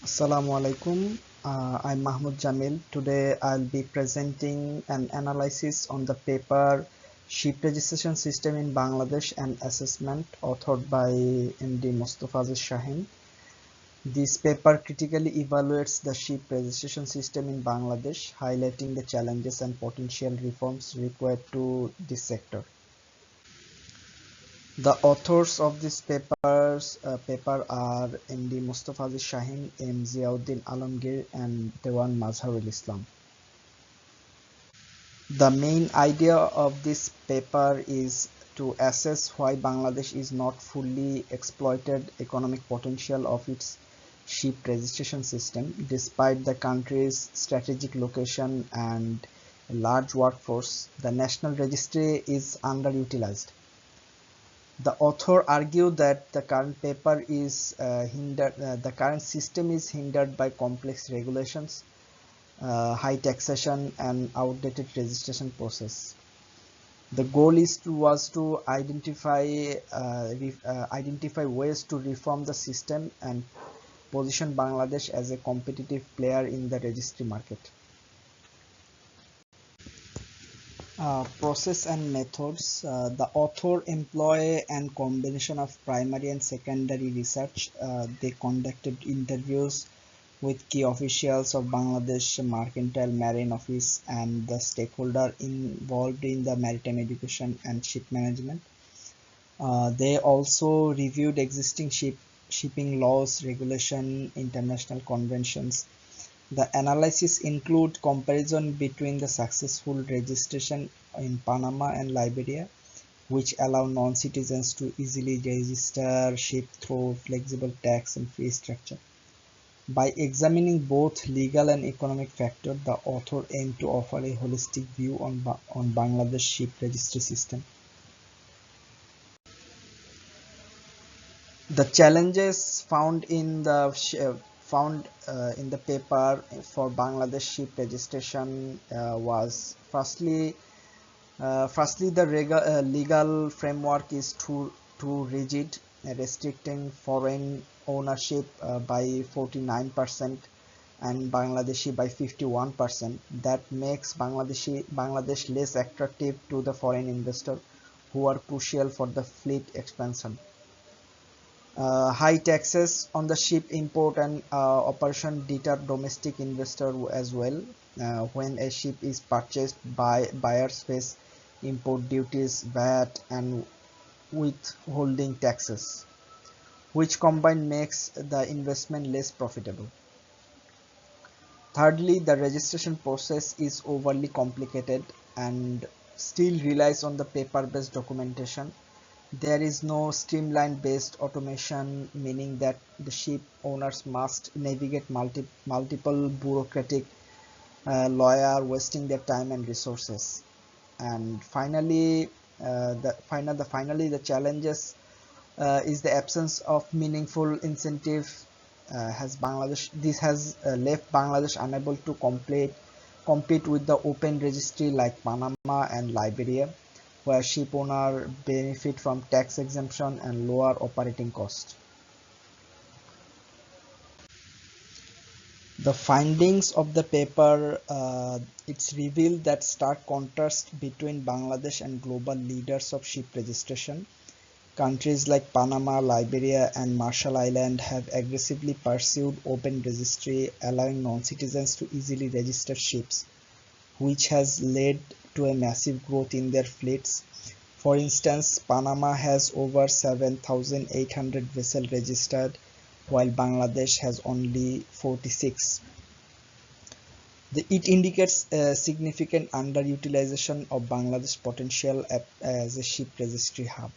Assalamu alaikum. I'm Mahmud Jamil. Today I'll be presenting an analysis on the paper Ship Registration System in Bangladesh and Assessment authored by MD Mostafa Shaheen. This paper critically evaluates the ship registration system in Bangladesh, highlighting the challenges and potential reforms required to this sector. The authors of this paper are MD Mostafa Shaheen, M. Ziauddin Alamgir, and Dewan Mazharul Islam. The main idea of this paper is to assess why Bangladesh is not fully exploited economic potential of its ship registration system, despite the country's strategic location and a large workforce. The national registry is underutilized. The author argued that the current the current system is hindered by complex regulations, high taxation, and outdated registration process. The goal was to identify ways to reform the system and position Bangladesh as a competitive player in the registry market. Process and methods. The author employ a combination of primary and secondary research. They conducted interviews with key officials of Bangladesh Mercantile Marine Office and the stakeholder involved in the maritime education and ship management. They also reviewed existing shipping laws, regulation, international conventions. The analysis include comparison between the successful registration in Panama and Liberia, which allow non-citizens to easily register ship through flexible tax and fee structure. By examining both legal and economic factors, the author aimed to offer a holistic view on Bangladesh ship registry system. The challenges found in the paper for Bangladesh ship registration was firstly the legal framework is too rigid, restricting foreign ownership by 49% and Bangladeshi by 51%. That makes Bangladesh less attractive to the foreign investor who are crucial for the fleet expansion. High taxes on the ship import and operation deter domestic investor as well. When a ship is purchased, buyers face import duties, VAT, and withholding taxes, which combined makes the investment less profitable. Thirdly, the registration process is overly complicated and still relies on the paper-based documentation. There is no streamline based automation, meaning that the ship owners must navigate multiple bureaucratic lawyer, wasting their time and resources. And finally, the challenges is the absence of meaningful incentive. This has left Bangladesh unable to compete with the open registry like Panama and Liberia, where ship owners benefit from tax exemption and lower operating costs. The findings of the paper, it's revealed that stark contrast between Bangladesh and global leaders of ship registration. Countries like Panama, Liberia, and Marshall Islands have aggressively pursued open registry, allowing non-citizens to easily register ships, which has led to a massive growth in their fleets. For instance, Panama has over 7,800 vessels registered, while Bangladesh has only 46. It indicates a significant underutilization of Bangladesh potential as a ship registry hub.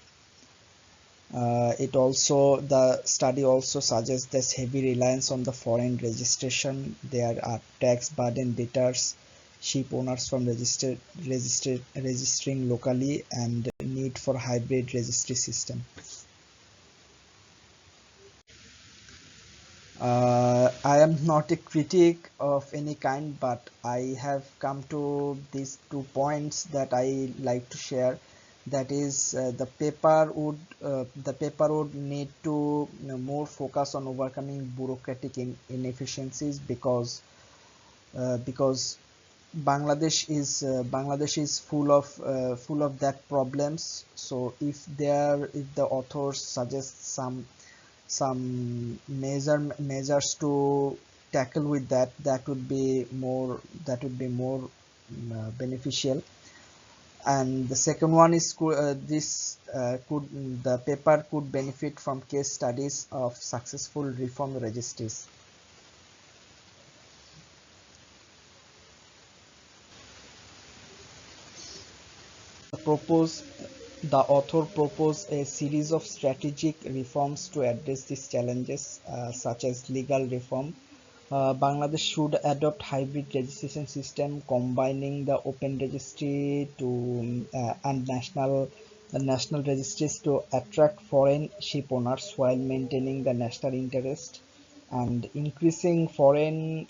The study also suggests this heavy reliance on the foreign registration. There are tax burden deters ship owners from registering locally, and need for hybrid registry system. I am not a critic of any kind, but I have come to these 2 points that I like to share. That is, the paper would need to more focus on overcoming bureaucratic inefficiencies, because Bangladesh is full of that problems. So if the authors suggest some measures to tackle with that, that would be more beneficial. And the second one is this could the paper could benefit from case studies of successful reform registries. propose the author proposed a series of strategic reforms to address these challenges, such as legal reform. Bangladesh should adopt hybrid registration system combining the open registry to and national registries to attract foreign ship owners while maintaining the national interest, and increasing foreign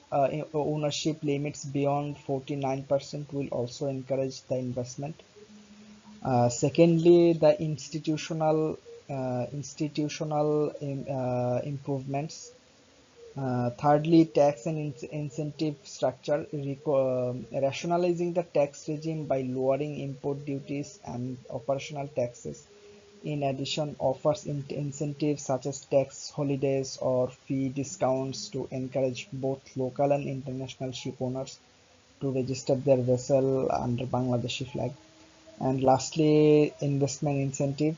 ownership limits beyond 49% will also encourage the investment. Secondly, the institutional improvements. Thirdly, tax and incentive structure, rationalizing the tax regime by lowering import duties and operational taxes. In addition, offers incentives such as tax holidays or fee discounts to encourage both local and international ship owners to register their vessel under Bangladeshi flag. And lastly, investment incentive.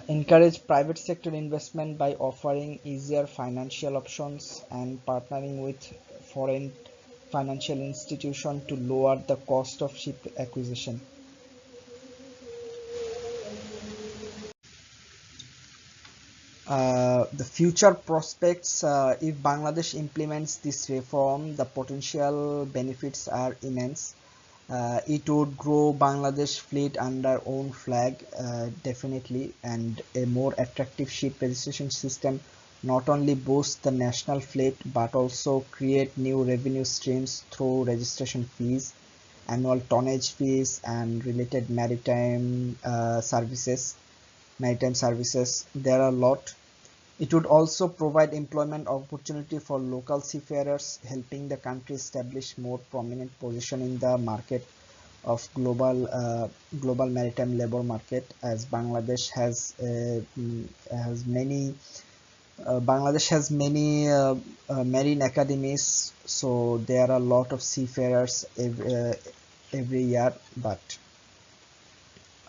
Encourage private sector investment by offering easier financial options and partnering with foreign financial institutions to lower the cost of ship acquisition. The future prospects, if Bangladesh implements this reform, the potential benefits are immense. It would grow Bangladesh fleet under own flag, definitely, and a more attractive ship registration system not only boosts the national fleet but also create new revenue streams through registration fees, annual tonnage fees, and related maritime services. There are a lot. It would also provide employment opportunity for local seafarers, helping the country establish more prominent position in the market of global maritime labor market, as Bangladesh has many marine academies, so there are a lot of seafarers every year, but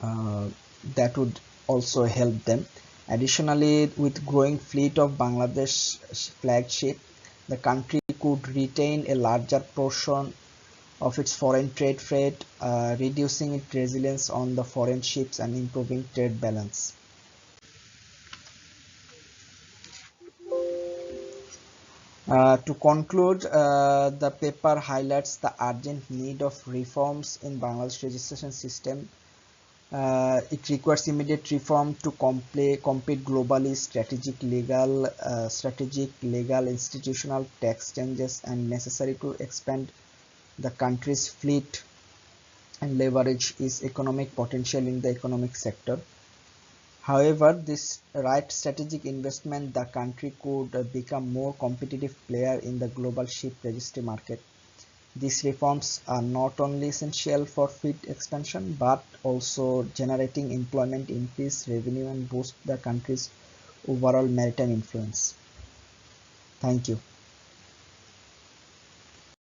uh, that would also help them. Additionally, with growing fleet of Bangladesh flagship, the country could retain a larger portion of its foreign trade freight, reducing its reliance on the foreign ships and improving trade balance. To conclude, the paper highlights the urgent need of reforms in Bangladesh registration system. It requires immediate reform to compete globally. Strategic, legal, institutional tax changes, and necessary to expand the country's fleet and leverage its economic potential in the economic sector. However, this right strategic investment, the country could become more competitive player in the global ship registry market. These reforms are not only essential for fleet expansion but also generating employment, increase revenue, and boost the country's overall maritime influence. Thank you.